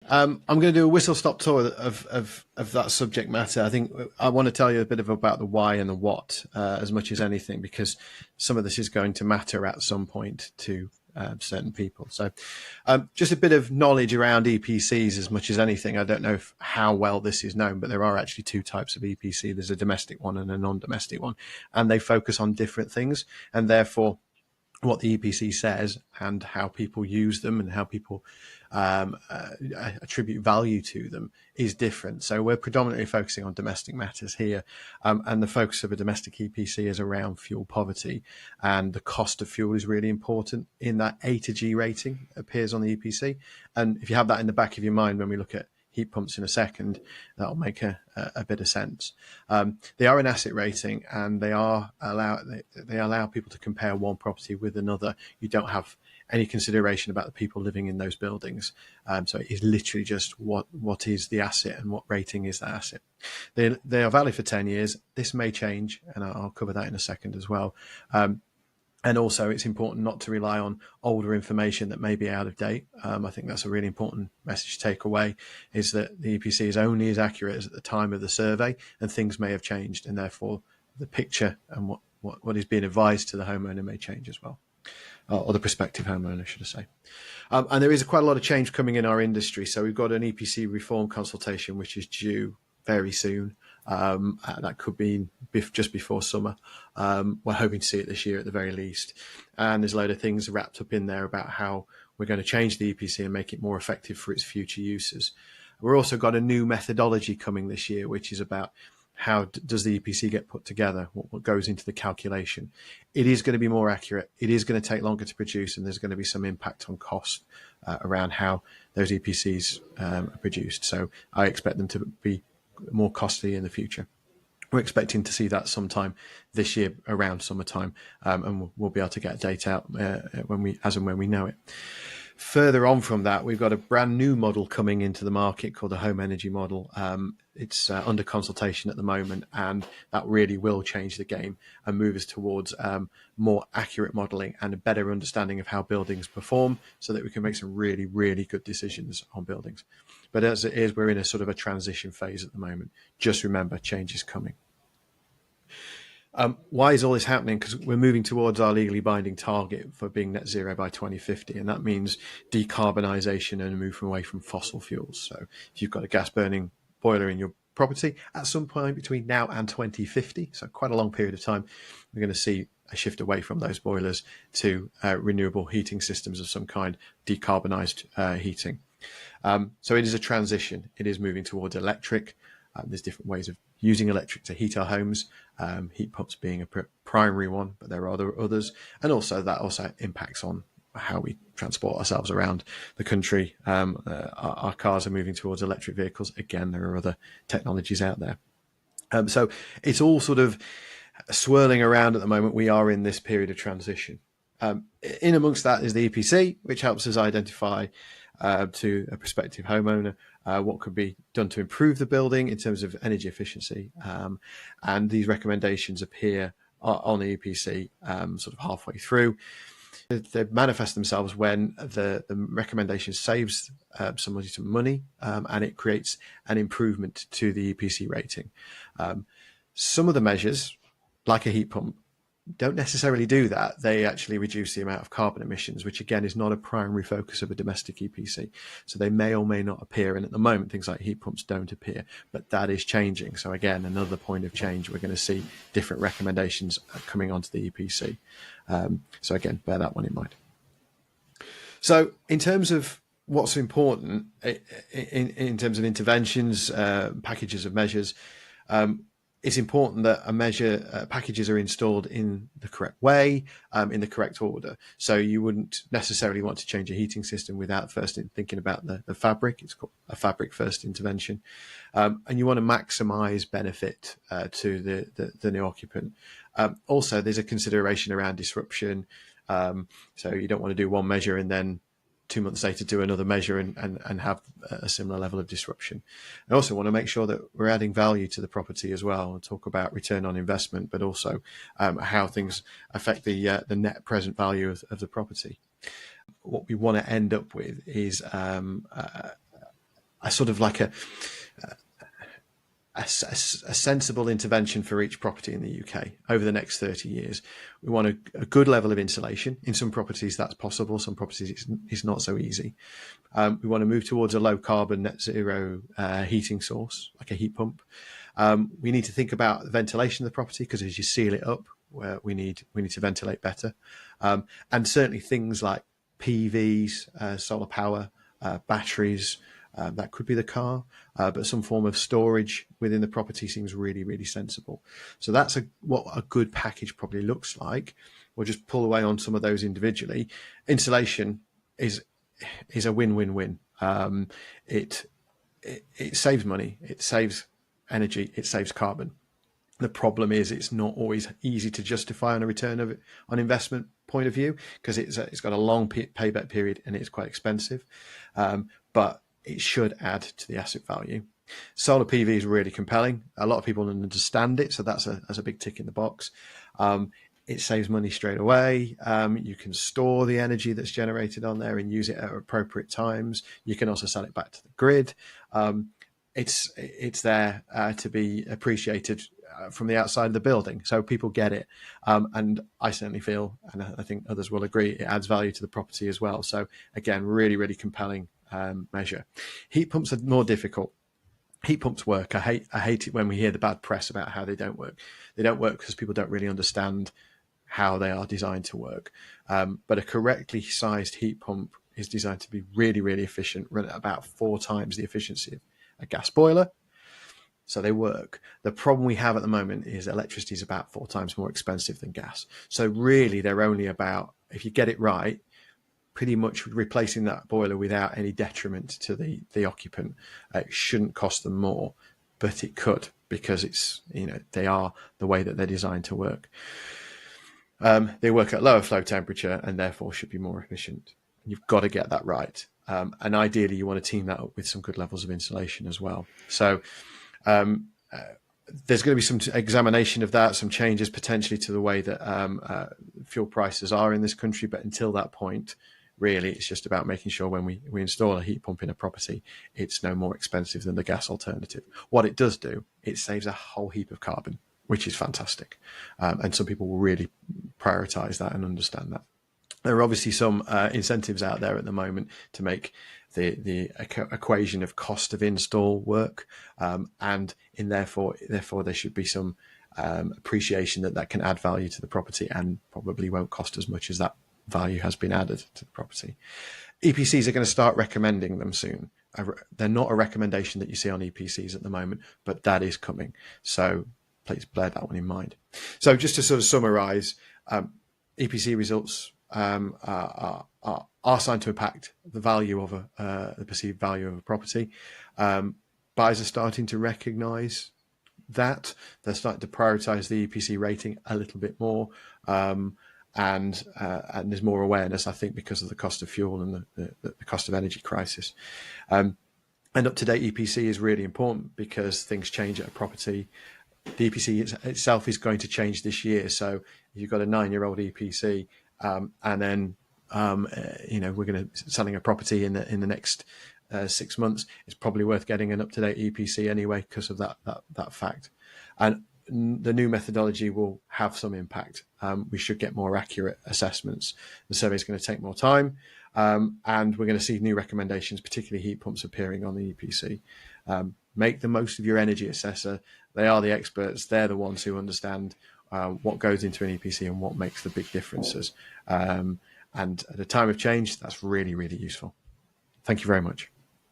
I'm going to do a whistle-stop tour of that subject matter. I think I want to tell you a bit about the why and the what as much as anything, because some of this is going to matter at some point to certain people. So just a bit of knowledge around EPCs as much as anything. I don't know how well this is known, but there are actually two types of EPC. There's a domestic one and a non-domestic one, and they focus on different things, and therefore what the EPC says and how people use them and how people attribute value to them is different. So we're predominantly focusing on domestic matters here, and the focus of a domestic EPC is around fuel poverty, and the cost of fuel is really important in that A to G rating appears on the EPC. And if you have that in the back of your mind when we look at heat pumps in a second, that'll make a bit of sense. They are an asset rating, and they allow people to compare one property with another. You don't have any consideration about the people living in those buildings. So it is literally just what is the asset and what rating is that asset. They are valid for 10 years. This may change, and I'll cover that in a second as well. And also, it's important not to rely on older information that may be out of date. I think that's a really important message to take away, is that the EPC is only as accurate as at the time of the survey, and things may have changed, and therefore the picture and what is being advised to the homeowner may change as well, or the prospective homeowner, should I say. And there is quite a lot of change coming in our industry. So we've got an EPC reform consultation, which is due very soon. That could be just before summer. We're hoping to see it this year at the very least. And there's a load of things wrapped up in there about how we're going to change the EPC and make it more effective for its future uses. We've also got a new methodology coming this year, which is about how does the EPC get put together, what goes into the calculation. It is going to be more accurate. It is going to take longer to produce, and there's going to be some impact on cost around how those EPCs are produced. So I expect them to be more costly in the future. We're expecting to see that sometime this year around summertime, and we'll be able to get a date out when we know it. Further on from that, we've got a brand new model coming into the market called the home energy model. It's under consultation at the moment, and that really will change the game and move us towards more accurate modelling and a better understanding of how buildings perform, so that we can make some really, really good decisions on buildings. But as it is, we're in a sort of a transition phase at the moment. Just remember, change is coming. Why is all this happening? Because we're moving towards our legally binding target for being net zero by 2050, and that means decarbonisation and a move away from fossil fuels. So if you've got a gas burning boiler in your property, at some point between now and 2050, so quite a long period of time, we're going to see a shift away from those boilers to renewable heating systems of some kind, decarbonised heating. So it is a transition. It is moving towards electric. There's different ways of using electric to heat our homes, heat pumps being a primary one, but there are others. And also that also impacts on how we transport ourselves around the country. Our cars are moving towards electric vehicles. Again, there are other technologies out there. So it's all sort of swirling around at the moment. We are in this period of transition. In amongst that is the EPC, which helps us identify to a prospective homeowner what could be done to improve the building in terms of energy efficiency. And these recommendations appear on the EPC sort of halfway through. They manifest themselves when the recommendation saves somebody some money, and it creates an improvement to the EPC rating. Some of the measures, like a heat pump, don't necessarily do that. They actually reduce the amount of carbon emissions, which again is not a primary focus of a domestic EPC. So they may or may not appear. And at the moment, things like heat pumps don't appear, but that is changing. So again, another point of change, we're going to see different recommendations coming onto the EPC. So again, bear that one in mind. So in terms of what's important in terms of interventions, packages of measures, it's important that packages are installed in the correct way, in the correct order. So you wouldn't necessarily want to change a heating system without first thinking about the fabric. It's called a fabric first intervention. And you want to maximize benefit to the new occupant. Also, there's a consideration around disruption. So you don't want to do one measure and then 2 months later do another measure and have a similar level of disruption. I also want to make sure that we're adding value to the property as well, and talk about return on investment, but also how things affect the net present value of the property. What we want to end up with is sort of like a sensible intervention for each property in the UK over the next 30 years. We want a good level of insulation. In some properties that's possible, some properties it's not so easy. We want to move towards a low carbon net zero heating source, like a heat pump. We need to think about the ventilation of the property, because as you seal it up, we need to ventilate better. And certainly things like PVs, solar power, batteries, that could be the car, but some form of storage within the property seems really, really sensible. So that's what a good package probably looks like. We'll just pull away on some of those individually. Insulation is a win-win-win. It saves money, it saves energy, it saves carbon. The problem is it's not always easy to justify on a return on investment point of view, because it's got a long payback period and it's quite expensive. But it should add to the asset value. Solar PV is really compelling. A lot of people don't understand it, so that's a big tick in the box. It saves money straight away. You can store the energy that's generated on there and use it at appropriate times. You can also sell it back to the grid. It's there to be appreciated from the outside of the building, so people get it. And I certainly feel, and I think others will agree, it adds value to the property as well. So again, really, really compelling measure. Heat pumps are more difficult. Heat pumps work. I hate it when we hear the bad press about how they don't work. They don't work because people don't really understand how they are designed to work. But a correctly sized heat pump is designed to be really, really efficient, run at about 4 times the efficiency of a gas boiler. So they work. The problem we have at the moment is electricity is about 4 times more expensive than gas. So really they're only about, if you get it right, pretty much replacing that boiler without any detriment to the occupant. It shouldn't cost them more, but it could, because it's, they are the way that they're designed to work. They work at lower flow temperature and therefore should be more efficient. You've got to get that right. And ideally you want to team that up with some good levels of insulation as well. So there's going to be some examination of that, some changes potentially to the way that fuel prices are in this country. But until that point, really, it's just about making sure when we install a heat pump in a property, it's no more expensive than the gas alternative. What it does do, it saves a whole heap of carbon, which is fantastic. And some people will really prioritize that and understand that. There are obviously some incentives out there at the moment to make the equation of cost of install work, and therefore there should be some appreciation that can add value to the property and probably won't cost as much as that value has been added to the property. EPCs are going to start recommending them soon. They're not a recommendation that you see on EPCs at the moment, but that is coming. So please bear that one in mind. So just to sort of summarize, EPC results are signed to impact the value of the perceived value of a property. Buyers are starting to recognize that. They're starting to prioritize the EPC rating a little bit more. And there's more awareness, I think, because of the cost of fuel and the cost of energy crisis. And up-to-date EPC is really important because things change at a property. The EPC itself is going to change this year. So if you've got a 9-year-old EPC, and then we're going to selling a property in the next 6 months, it's probably worth getting an up-to-date EPC anyway because of that fact. And the new methodology will have some impact. We should get more accurate assessments. The survey is going to take more time, and we're going to see new recommendations, particularly heat pumps, appearing on the EPC. Make the most of your energy assessor. They are the experts. They're the ones who understand what goes into an EPC and what makes the big differences. And at a time of change, that's really, really useful. Thank you very much.